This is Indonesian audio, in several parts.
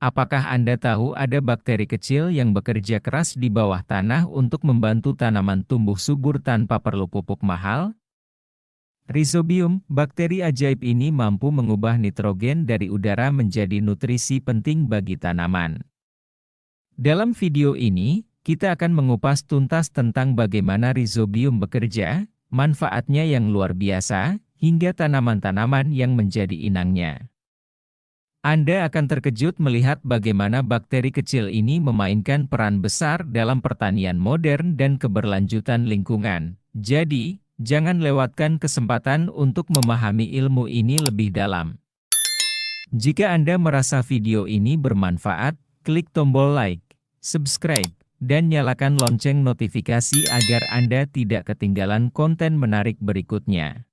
Apakah Anda tahu ada bakteri kecil yang bekerja keras di bawah tanah untuk membantu tanaman tumbuh subur tanpa perlu pupuk mahal? Rhizobium, bakteri ajaib ini mampu mengubah nitrogen dari udara menjadi nutrisi penting bagi tanaman. Dalam video ini, kita akan mengupas tuntas tentang bagaimana rhizobium bekerja, manfaatnya yang luar biasa, hingga tanaman-tanaman yang menjadi inangnya. Anda akan terkejut melihat bagaimana bakteri kecil ini memainkan peran besar dalam pertanian modern dan keberlanjutan lingkungan. Jadi, jangan lewatkan kesempatan untuk memahami ilmu ini lebih dalam. Jika Anda merasa video ini bermanfaat, klik tombol like, subscribe, dan nyalakan lonceng notifikasi agar Anda tidak ketinggalan konten menarik berikutnya.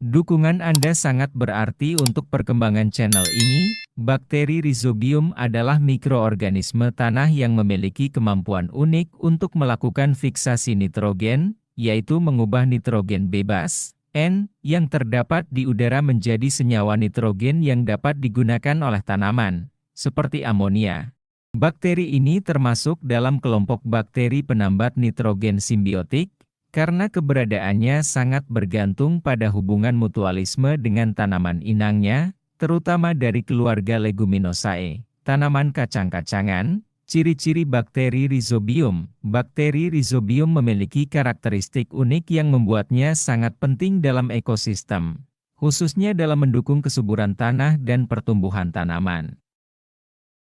Dukungan Anda sangat berarti untuk perkembangan channel ini. Bakteri Rhizobium adalah mikroorganisme tanah yang memiliki kemampuan unik untuk melakukan fiksasi nitrogen, yaitu mengubah nitrogen bebas, N, yang terdapat di udara menjadi senyawa nitrogen yang dapat digunakan oleh tanaman, seperti amonia. Bakteri ini termasuk dalam kelompok bakteri penambat nitrogen simbiotik, karena keberadaannya sangat bergantung pada hubungan mutualisme dengan tanaman inangnya, terutama dari keluarga Leguminosae, tanaman kacang-kacangan. Ciri-ciri bakteri Rhizobium. Bakteri Rhizobium memiliki karakteristik unik yang membuatnya sangat penting dalam ekosistem, khususnya dalam mendukung kesuburan tanah dan pertumbuhan tanaman.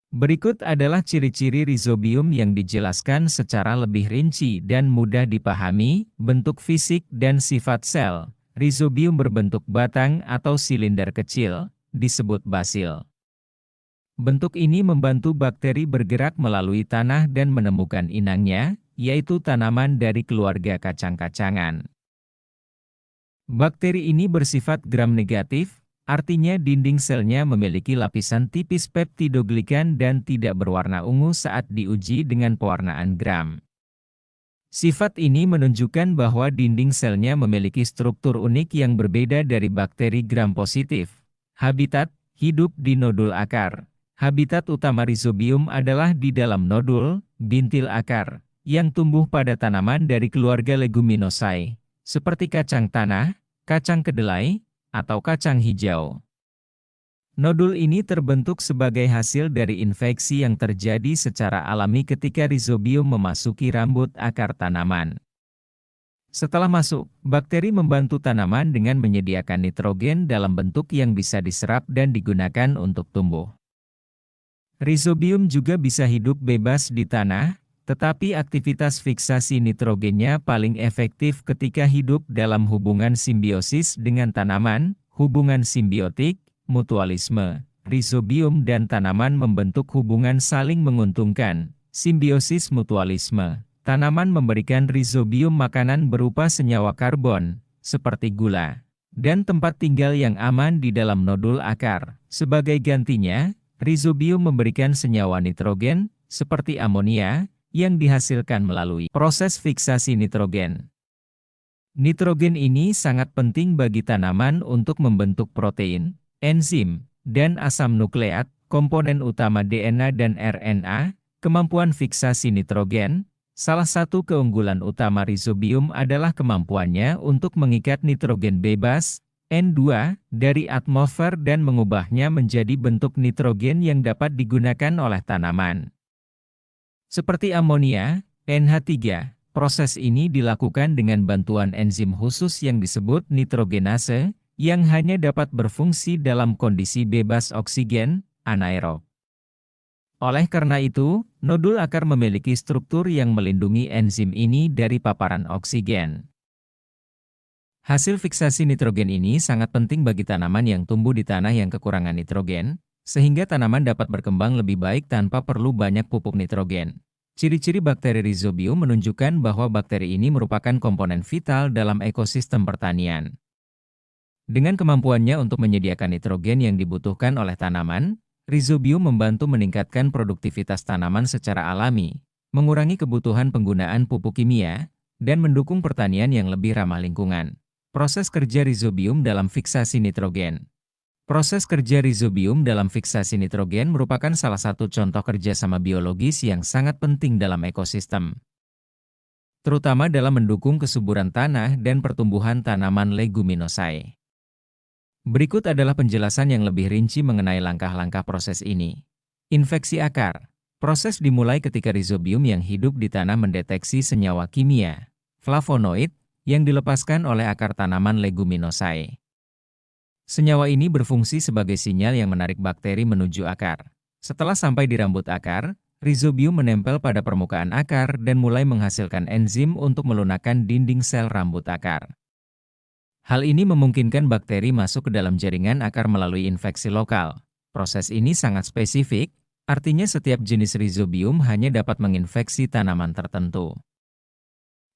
Berikut adalah ciri-ciri rhizobium yang dijelaskan secara lebih rinci dan mudah dipahami. Bentuk fisik dan sifat sel. Rhizobium berbentuk batang atau silinder kecil, disebut basil. Bentuk ini membantu bakteri bergerak melalui tanah dan menemukan inangnya, yaitu tanaman dari keluarga kacang-kacangan. Bakteri ini bersifat gram-negatif, artinya dinding selnya memiliki lapisan tipis peptidoglikan dan tidak berwarna ungu saat diuji dengan pewarnaan gram. Sifat ini menunjukkan bahwa dinding selnya memiliki struktur unik yang berbeda dari bakteri gram-positif. Habitat, hidup di nodul akar. Habitat utama rhizobium adalah di dalam nodul, bintil akar, yang tumbuh pada tanaman dari keluarga Leguminosae, seperti kacang tanah, kacang kedelai, atau kacang hijau. Nodul ini terbentuk sebagai hasil dari infeksi yang terjadi secara alami ketika rhizobium memasuki rambut akar tanaman. Setelah masuk, bakteri membantu tanaman dengan menyediakan nitrogen dalam bentuk yang bisa diserap dan digunakan untuk tumbuh. Rhizobium juga bisa hidup bebas di tanah, tetapi aktivitas fiksasi nitrogennya paling efektif ketika hidup dalam hubungan simbiosis dengan tanaman. Hubungan simbiotik, mutualisme. Rhizobium dan tanaman membentuk hubungan saling menguntungkan. Simbiosis mutualisme. Tanaman memberikan rhizobium makanan berupa senyawa karbon, seperti gula, dan tempat tinggal yang aman di dalam nodul akar. Sebagai gantinya, rhizobium memberikan senyawa nitrogen, seperti amonia, yang dihasilkan melalui proses fiksasi nitrogen. Nitrogen ini sangat penting bagi tanaman untuk membentuk protein, enzim, dan asam nukleat, komponen utama DNA dan RNA. Kemampuan fiksasi nitrogen. Salah satu keunggulan utama rhizobium adalah kemampuannya untuk mengikat nitrogen bebas, N2, dari atmosfer dan mengubahnya menjadi bentuk nitrogen yang dapat digunakan oleh tanaman. Seperti amonia, NH3, proses ini dilakukan dengan bantuan enzim khusus yang disebut nitrogenase, yang hanya dapat berfungsi dalam kondisi bebas oksigen, anaerob. Oleh karena itu, nodul akar memiliki struktur yang melindungi enzim ini dari paparan oksigen. Hasil fiksasi nitrogen ini sangat penting bagi tanaman yang tumbuh di tanah yang kekurangan nitrogen, sehingga tanaman dapat berkembang lebih baik tanpa perlu banyak pupuk nitrogen. Ciri-ciri bakteri rhizobium menunjukkan bahwa bakteri ini merupakan komponen vital dalam ekosistem pertanian. Dengan kemampuannya untuk menyediakan nitrogen yang dibutuhkan oleh tanaman, rhizobium membantu meningkatkan produktivitas tanaman secara alami, mengurangi kebutuhan penggunaan pupuk kimia, dan mendukung pertanian yang lebih ramah lingkungan. Proses kerja rhizobium dalam fiksasi nitrogen. Proses kerja Rhizobium dalam fiksasi nitrogen merupakan salah satu contoh kerjasama biologis yang sangat penting dalam ekosistem, terutama dalam mendukung kesuburan tanah dan pertumbuhan tanaman leguminosae. Berikut adalah penjelasan yang lebih rinci mengenai langkah-langkah proses ini. Infeksi akar. Proses dimulai ketika Rhizobium yang hidup di tanah mendeteksi senyawa kimia, flavonoid, yang dilepaskan oleh akar tanaman leguminosae. Senyawa ini berfungsi sebagai sinyal yang menarik bakteri menuju akar. Setelah sampai di rambut akar, Rhizobium menempel pada permukaan akar dan mulai menghasilkan enzim untuk melunakkan dinding sel rambut akar. Hal ini memungkinkan bakteri masuk ke dalam jaringan akar melalui infeksi lokal. Proses ini sangat spesifik, artinya setiap jenis Rhizobium hanya dapat menginfeksi tanaman tertentu.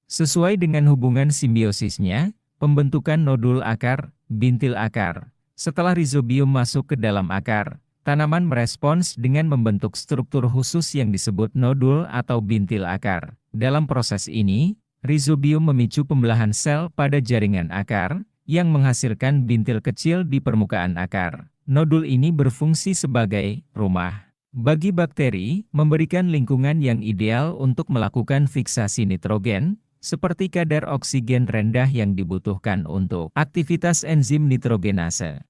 Sesuai dengan hubungan simbiosisnya, pembentukan nodul akar, bintil akar. Setelah Rhizobium masuk ke dalam akar, tanaman merespons dengan membentuk struktur khusus yang disebut nodul atau bintil akar. Dalam proses ini, Rhizobium memicu pembelahan sel pada jaringan akar, yang menghasilkan bintil kecil di permukaan akar. Nodul ini berfungsi sebagai rumah bagi bakteri, memberikan lingkungan yang ideal untuk melakukan fiksasi nitrogen, seperti kadar oksigen rendah yang dibutuhkan untuk aktivitas enzim nitrogenase.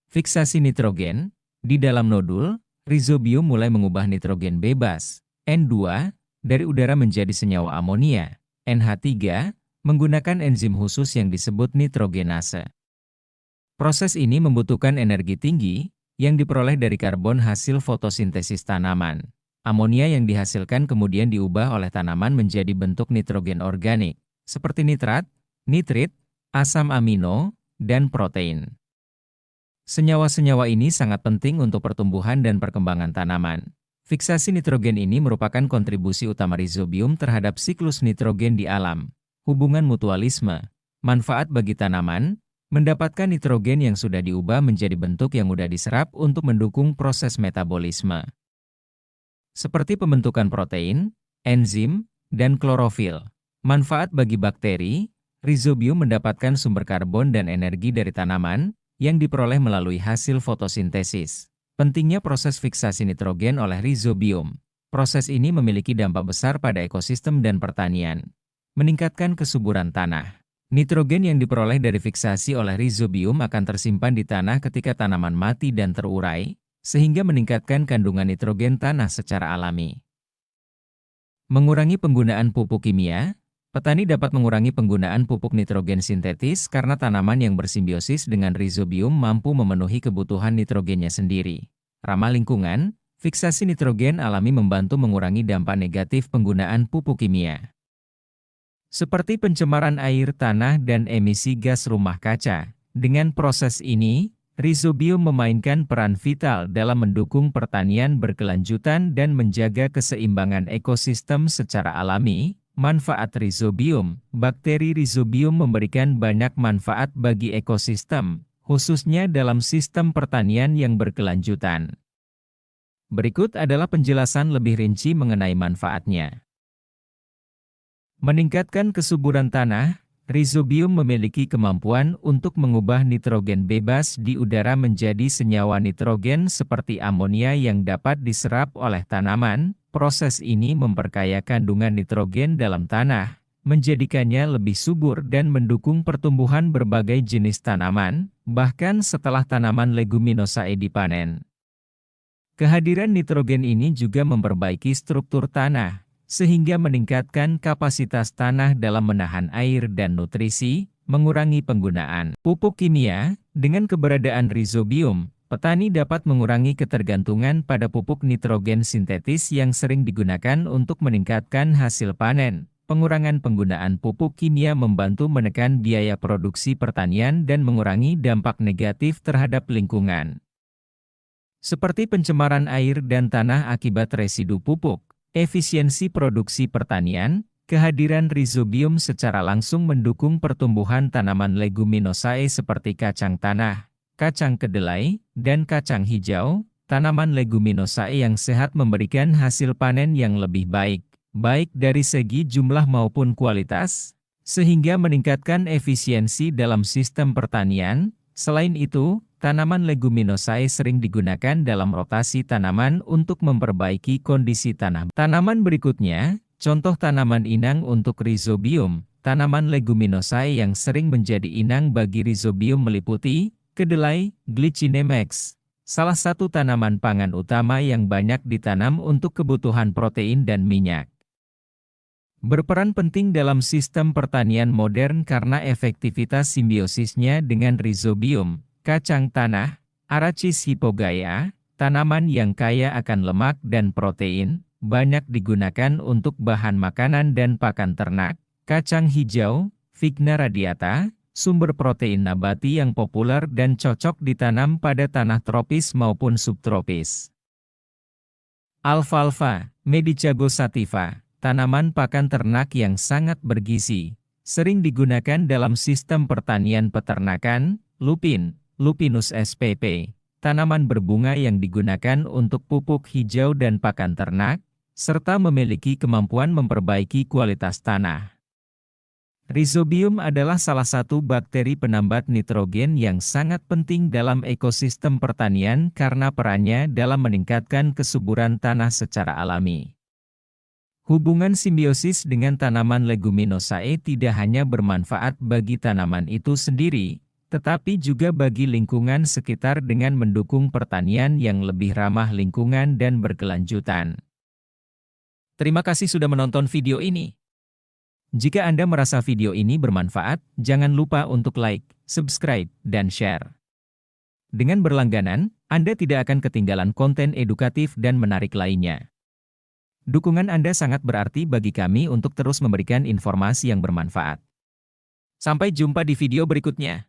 Fiksasi nitrogen. Di dalam nodul, Rhizobium mulai mengubah nitrogen bebas, N2, dari udara menjadi senyawa amonia, NH3, menggunakan enzim khusus yang disebut nitrogenase. Proses ini membutuhkan energi tinggi, yang diperoleh dari karbon hasil fotosintesis tanaman. Amonia yang dihasilkan kemudian diubah oleh tanaman menjadi bentuk nitrogen organik, seperti nitrat, nitrit, asam amino, dan protein. Senyawa-senyawa ini sangat penting untuk pertumbuhan dan perkembangan tanaman. Fiksasi nitrogen ini merupakan kontribusi utama Rhizobium terhadap siklus nitrogen di alam. Hubungan mutualisme, manfaat bagi tanaman, mendapatkan nitrogen yang sudah diubah menjadi bentuk yang mudah diserap untuk mendukung proses metabolisme, seperti pembentukan protein, enzim, dan klorofil. Manfaat bagi bakteri, Rhizobium mendapatkan sumber karbon dan energi dari tanaman, yang diperoleh melalui hasil fotosintesis. Pentingnya proses fiksasi nitrogen oleh Rhizobium. Proses ini memiliki dampak besar pada ekosistem dan pertanian. Meningkatkan kesuburan tanah. Nitrogen yang diperoleh dari fiksasi oleh Rhizobium akan tersimpan di tanah ketika tanaman mati dan terurai, sehingga meningkatkan kandungan nitrogen tanah secara alami. Mengurangi penggunaan pupuk kimia. Petani dapat mengurangi penggunaan pupuk nitrogen sintetis karena tanaman yang bersimbiosis dengan Rhizobium mampu memenuhi kebutuhan nitrogennya sendiri. Ramah lingkungan, fiksasi nitrogen alami membantu mengurangi dampak negatif penggunaan pupuk kimia, seperti pencemaran air tanah dan emisi gas rumah kaca. Dengan proses ini, Rhizobium memainkan peran vital dalam mendukung pertanian berkelanjutan dan menjaga keseimbangan ekosistem secara alami. Manfaat Rhizobium. Bakteri Rhizobium memberikan banyak manfaat bagi ekosistem, khususnya dalam sistem pertanian yang berkelanjutan. Berikut adalah penjelasan lebih rinci mengenai manfaatnya. Meningkatkan kesuburan tanah. Rhizobium memiliki kemampuan untuk mengubah nitrogen bebas di udara menjadi senyawa nitrogen seperti amonia yang dapat diserap oleh tanaman. Proses ini memperkaya kandungan nitrogen dalam tanah, menjadikannya lebih subur dan mendukung pertumbuhan berbagai jenis tanaman, bahkan setelah tanaman leguminosae dipanen. Kehadiran nitrogen ini juga memperbaiki struktur tanah, sehingga meningkatkan kapasitas tanah dalam menahan air dan nutrisi, mengurangi penggunaan pupuk kimia. Dengan keberadaan Rhizobium, petani dapat mengurangi ketergantungan pada pupuk nitrogen sintetis yang sering digunakan untuk meningkatkan hasil panen. Pengurangan penggunaan pupuk kimia membantu menekan biaya produksi pertanian dan mengurangi dampak negatif terhadap lingkungan, seperti pencemaran air dan tanah akibat residu pupuk. Efisiensi produksi pertanian. Kehadiran Rhizobium secara langsung mendukung pertumbuhan tanaman leguminosae seperti kacang tanah, kacang kedelai, dan kacang hijau. Tanaman leguminosae yang sehat memberikan hasil panen yang lebih baik, baik dari segi jumlah maupun kualitas, sehingga meningkatkan efisiensi dalam sistem pertanian. Selain itu, tanaman leguminosae sering digunakan dalam rotasi tanaman untuk memperbaiki kondisi tanah. Tanaman berikutnya, contoh tanaman inang untuk rhizobium. Tanaman leguminosae yang sering menjadi inang bagi rhizobium meliputi kedelai, Glycinemex, salah satu tanaman pangan utama yang banyak ditanam untuk kebutuhan protein dan minyak. Berperan penting dalam sistem pertanian modern karena efektivitas simbiosisnya dengan rhizobium, kacang tanah, Arachis hypogaea, tanaman yang kaya akan lemak dan protein, banyak digunakan untuk bahan makanan dan pakan ternak. Kacang hijau, Vigna radiata, sumber protein nabati yang populer dan cocok ditanam pada tanah tropis maupun subtropis. Alfalfa, Medicago sativa, tanaman pakan ternak yang sangat bergizi, sering digunakan dalam sistem pertanian peternakan. Lupin, Lupinus spp, tanaman berbunga yang digunakan untuk pupuk hijau dan pakan ternak, serta memiliki kemampuan memperbaiki kualitas tanah. Rhizobium adalah salah satu bakteri penambat nitrogen yang sangat penting dalam ekosistem pertanian karena perannya dalam meningkatkan kesuburan tanah secara alami. Hubungan simbiosis dengan tanaman leguminosae tidak hanya bermanfaat bagi tanaman itu sendiri, tetapi juga bagi lingkungan sekitar dengan mendukung pertanian yang lebih ramah lingkungan dan berkelanjutan. Terima kasih sudah menonton video ini. Jika Anda merasa video ini bermanfaat, jangan lupa untuk like, subscribe, dan share. Dengan berlangganan, Anda tidak akan ketinggalan konten edukatif dan menarik lainnya. Dukungan Anda sangat berarti bagi kami untuk terus memberikan informasi yang bermanfaat. Sampai jumpa di video berikutnya.